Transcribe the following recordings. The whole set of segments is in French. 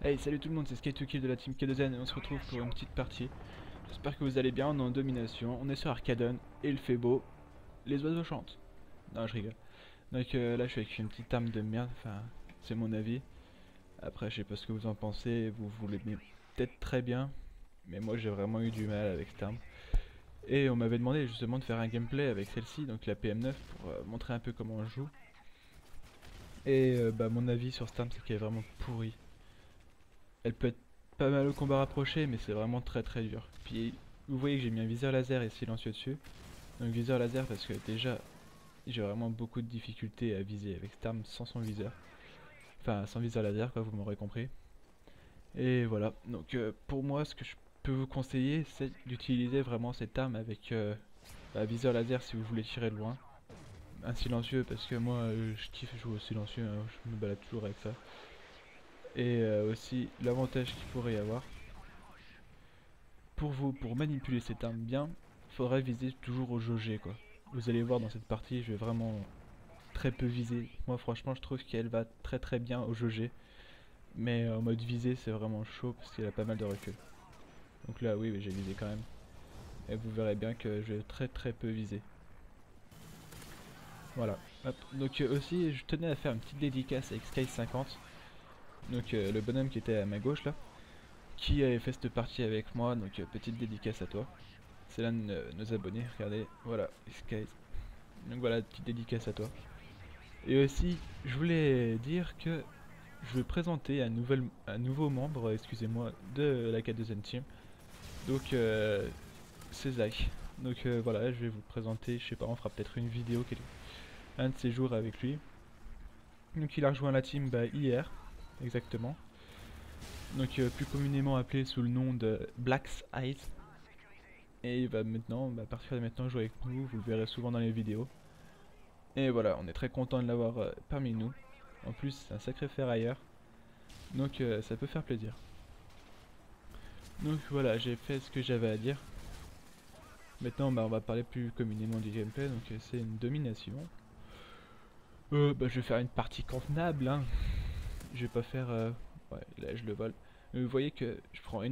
Hey, salut tout le monde, c'est Skate2Kill de la team K2N et on se retrouve pour une petite partie. J'espère que vous allez bien, on est en domination, on est sur Arcadon et il fait beau, les oiseaux chantent. Non, je rigole. Donc là je suis avec une petite arme de merde, enfin c'est mon avis. Après je sais pas ce que vous en pensez, vous l'aimez peut-être très bien, mais moi j'ai vraiment eu du mal avec cette arme. Et on m'avait demandé justement de faire un gameplay avec celle-ci, donc la PM9, pour montrer un peu comment on joue. Et bah mon avis sur cette arme c'est qu'elle est vraiment pourrie. Elle peut être pas mal au combat rapproché, mais c'est vraiment très très dur. Puis vous voyez que j'ai mis un viseur laser et silencieux dessus. Donc viseur laser parce que déjà j'ai vraiment beaucoup de difficultés à viser avec cette arme sans son viseur. Enfin sans viseur laser quoi, vous m'aurez compris. Et voilà, donc pour moi ce que je peux vous conseiller c'est d'utiliser vraiment cette arme avec viseur laser si vous voulez tirer de loin. Un silencieux parce que moi je kiffe jouer au silencieux, hein, je me balade toujours avec ça. Et aussi l'avantage qu'il pourrait y avoir. Pour vous, pour manipuler cette arme bien, il faudrait viser toujours au jauger quoi. Vous allez voir dans cette partie, je vais vraiment très peu viser. Moi franchement je trouve qu'elle va très très bien au jauger. Mais en mode visée c'est vraiment chaud parce qu'elle a pas mal de recul. Donc là oui, j'ai visé quand même. Et vous verrez bien que je vais très très peu viser. Voilà. Hop. Donc aussi je tenais à faire une petite dédicace avec Sky50. Donc le bonhomme qui était à ma gauche là. Qui avait fait cette partie avec moi, donc petite dédicace à toi. C'est l'un de nos abonnés, regardez, voilà, Sky. Donc voilà, petite dédicace à toi. Et aussi, je voulais dire que je vais présenter un nouveau membre, excusez-moi, de la K2N Team. Donc c'est Zach. Donc voilà, je vais vous présenter, je sais pas, on fera peut-être une vidéo un de ces jours avec lui. Donc il a rejoint la team hier, exactement. Donc plus communément appelé sous le nom de Black's Eyes. Et il va maintenant, à partir de maintenant, jouer avec nous, vous le verrez souvent dans les vidéos. Et voilà, on est très content de l'avoir parmi nous. En plus, c'est un sacré ferrailleur. Donc ça peut faire plaisir. Donc voilà, j'ai fait ce que j'avais à dire. Maintenant, on va parler plus communément du gameplay. Donc c'est une domination. Je vais faire une partie convenable. Hein. Je vais pas faire... ouais, là je le vole. Mais vous voyez que je prends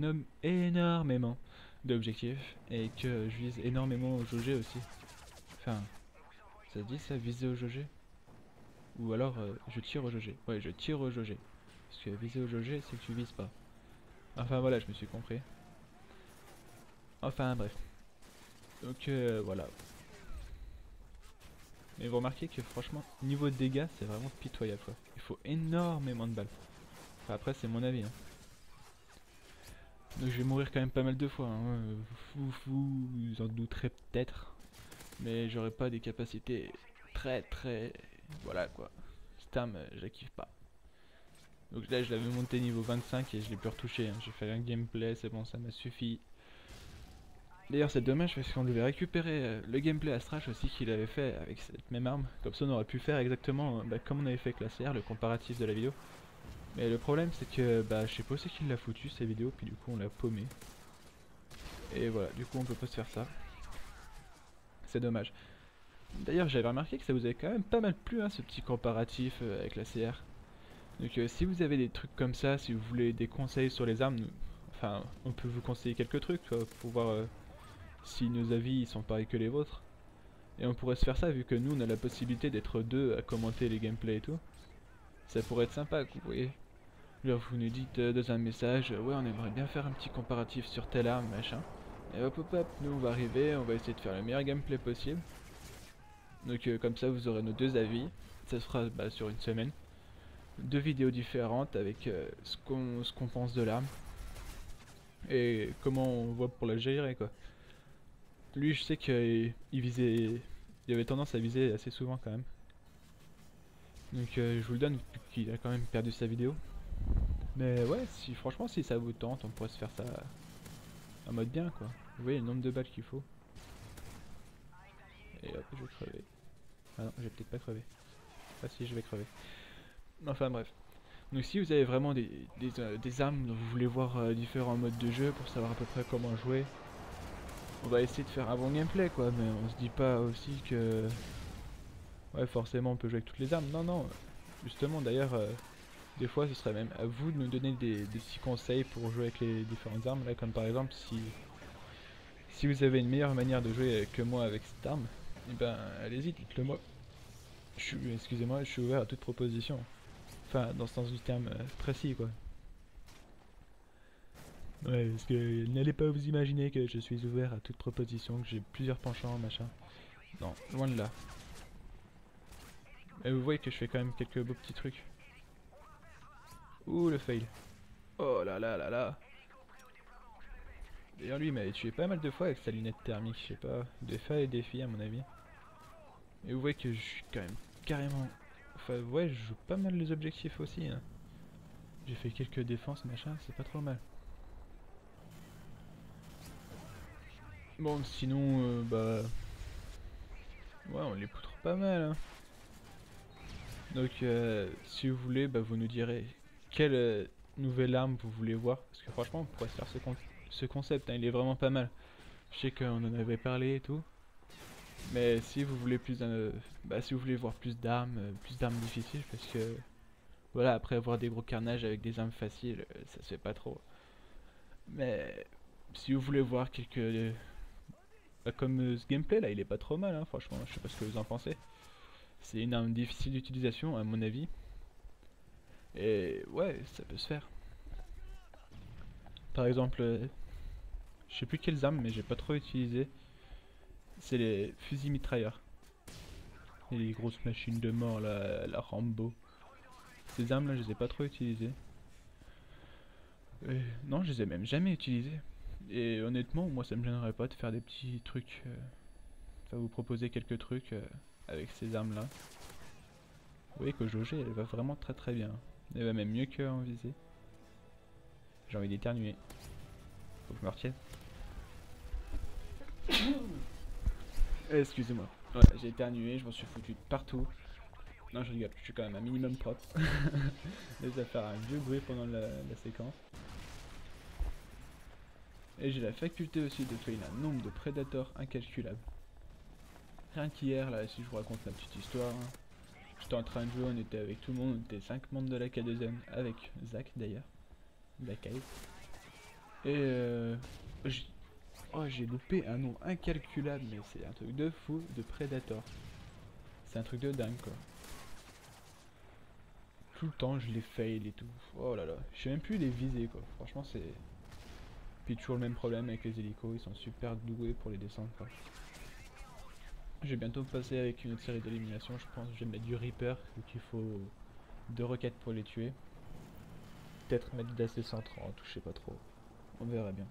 énormément d'objectifs. Et que je vise énormément au jauger aussi. Enfin... Ça dit ça, viser au jauger? Ou alors je tire au jauger. Ouais, je tire au jauger. Parce que viser au jauger, c'est que tu vises pas. Enfin voilà, je me suis compris. Enfin bref. Donc voilà. Mais vous remarquez que franchement, niveau de dégâts, c'est vraiment pitoyable quoi. Il faut énormément de balles. Enfin après, c'est mon avis. Hein. Donc je vais mourir quand même pas mal de fois. Hein. Vous en douterez peut-être. Mais j'aurai pas des capacités très... Voilà quoi. Cette arme, je la kiffe pas. Donc là je l'avais monté niveau 25 et je l'ai pu retoucher. Hein. J'ai fait un gameplay, c'est bon, ça m'a suffi. D'ailleurs c'est dommage parce qu'on devait récupérer le gameplay Astrache aussi qu'il avait fait avec cette même arme. Comme ça on aurait pu faire exactement comme on avait fait avec la CR, le comparatif de la vidéo. Mais le problème c'est que je sais pas c'est qui l'a foutu cette vidéo, puis du coup on l'a paumé. Et voilà, du coup on peut pas se faire ça. C'est dommage. D'ailleurs j'avais remarqué que ça vous avait quand même pas mal plu hein, ce petit comparatif avec la CR. Donc si vous avez des trucs comme ça, si vous voulez des conseils sur les armes, enfin on peut vous conseiller quelques trucs quoi, pour voir si nos avis ils sont pareils que les vôtres. Et on pourrait se faire ça vu que nous on a la possibilité d'être deux à commenter les gameplays et tout. Ça pourrait être sympa, vous voyez. Genre vous nous dites dans un message, ouais on aimerait bien faire un petit comparatif sur telle arme, machin. Et hop hop hop, nous on va arriver, on va essayer de faire le meilleur gameplay possible. Donc comme ça vous aurez nos deux avis, ça se fera sur une semaine. Deux vidéos différentes avec ce qu'on pense de l'arme. Et comment on voit pour la gérer quoi. Lui je sais qu'il visait... Il avait tendance à viser assez souvent quand même. Donc je vous le donne vu qu'il a quand même perdu sa vidéo. Mais ouais, si franchement si ça vous tente, on pourrait se faire ça en mode bien quoi. Vous voyez le nombre de balles qu'il faut. Et hop, je vais crever. Ah non, je vais peut-être pas crever. Ah si, je vais crever. Enfin bref. Donc si vous avez vraiment des armes dont vous voulez voir différents modes de jeu pour savoir à peu près comment jouer, on va essayer de faire un bon gameplay quoi, mais on se dit pas aussi que... Ouais forcément on peut jouer avec toutes les armes, non non, justement d'ailleurs Des fois ce serait même à vous de nous donner des petits conseils pour jouer avec les différentes armes là, comme par exemple si vous avez une meilleure manière de jouer que moi avec cette arme, et ben allez-y, dites-le moi. Excusez-moi, je suis ouvert à toute proposition. Enfin, dans le sens du terme précis quoi. Ouais, parce que n'allez pas vous imaginer que je suis ouvert à toute proposition, que j'ai plusieurs penchants, machin. Non, loin de là. Et vous voyez que je fais quand même quelques beaux petits trucs. Ouh, le fail. Oh là là là là. D'ailleurs, lui, il m'avait tué pas mal de fois avec sa lunette thermique, je sais pas. Des failles et des filles, à mon avis. Et vous voyez que je suis quand même carrément... Enfin, ouais, je joue pas mal les objectifs aussi. Hein. J'ai fait quelques défenses, machin, c'est pas trop mal. Bon, sinon, bah... Ouais, on les poutre pas mal, hein. Donc, si vous voulez, bah, vous nous direz quelle nouvelle arme vous voulez voir. Parce que franchement, on pourrait se faire ce concept, hein, il est vraiment pas mal. Je sais qu'on en avait parlé et tout. Mais si vous voulez si vous voulez voir plus d'armes difficiles, parce que voilà, après avoir des gros carnages avec des armes faciles, ça se fait pas trop. Mais si vous voulez voir comme ce gameplay là, il est pas trop mal, hein, franchement. Je sais pas ce que vous en pensez. C'est une arme difficile d'utilisation à mon avis. Et ouais, ça peut se faire. Par exemple, je sais plus quelles armes, mais j'ai pas trop utilisé. C'est les fusils mitrailleurs. Et les grosses machines de mort, la Rambo. Ces armes là, je les ai pas trop utilisées. Non, je les ai même jamais utilisées. Et honnêtement, moi ça me gênerait pas de faire des petits trucs. Enfin, vous proposer quelques trucs avec ces armes là. Vous voyez que jauger, elle va vraiment très très bien. Elle va même mieux qu'en visée. J'ai envie d'éternuer. Faut que je me retienne. Excusez-moi. Ouais, j'ai éternué, je m'en suis foutu de partout. Non, je rigole, je suis quand même un minimum propre. Et ça va faire un vieux bruit pendant la séquence. Et j'ai la faculté aussi de créer un nombre de prédateurs incalculable. Rien qu'hier, là, si je vous raconte ma petite histoire, hein, j'étais en train de jouer, on était avec tout le monde, on était 5 membres de la K2M, avec Zach d'ailleurs, la cave. Et j'ai loupé un nombre incalculable, mais c'est un truc de fou de prédateurs. C'est un truc de dingue quoi. Tout le temps je les fail et tout. Oh là là, je sais même plus les viser quoi. Franchement c'est... Puis toujours le même problème avec les hélicos, ils sont super doués pour les descendre quoi. Je vais bientôt passer avec une autre série d'élimination, je pense que je vais mettre du Reaper, donc il faut 2 roquettes pour les tuer. Peut-être mettre de la C130 ou je sais pas trop. On verra bien.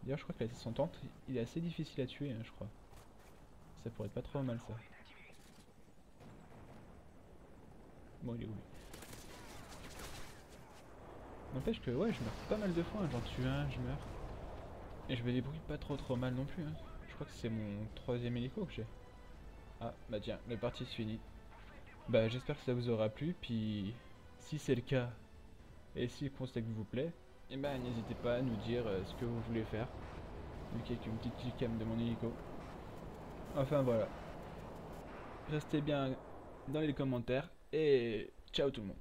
D'ailleurs je crois que la C130 il est assez difficile à tuer hein, je crois. Ça pourrait être pas trop mal ça. Bon il est où lui? N'empêche que ouais je meurs pas mal de fois, hein. J'en tue un, je meurs. Et je me débrouille pas trop mal non plus hein. Je crois que c'est mon 3ème hélico que j'ai. Ah bah tiens, la partie se finit. Bah j'espère que ça vous aura plu, puis si c'est le cas, et si le concept vous plaît, et bah n'hésitez pas à nous dire ce que vous voulez faire. Vu qu'il y a une petite killcam de mon hélico. Enfin voilà. Restez bien dans les commentaires, et ciao tout le monde.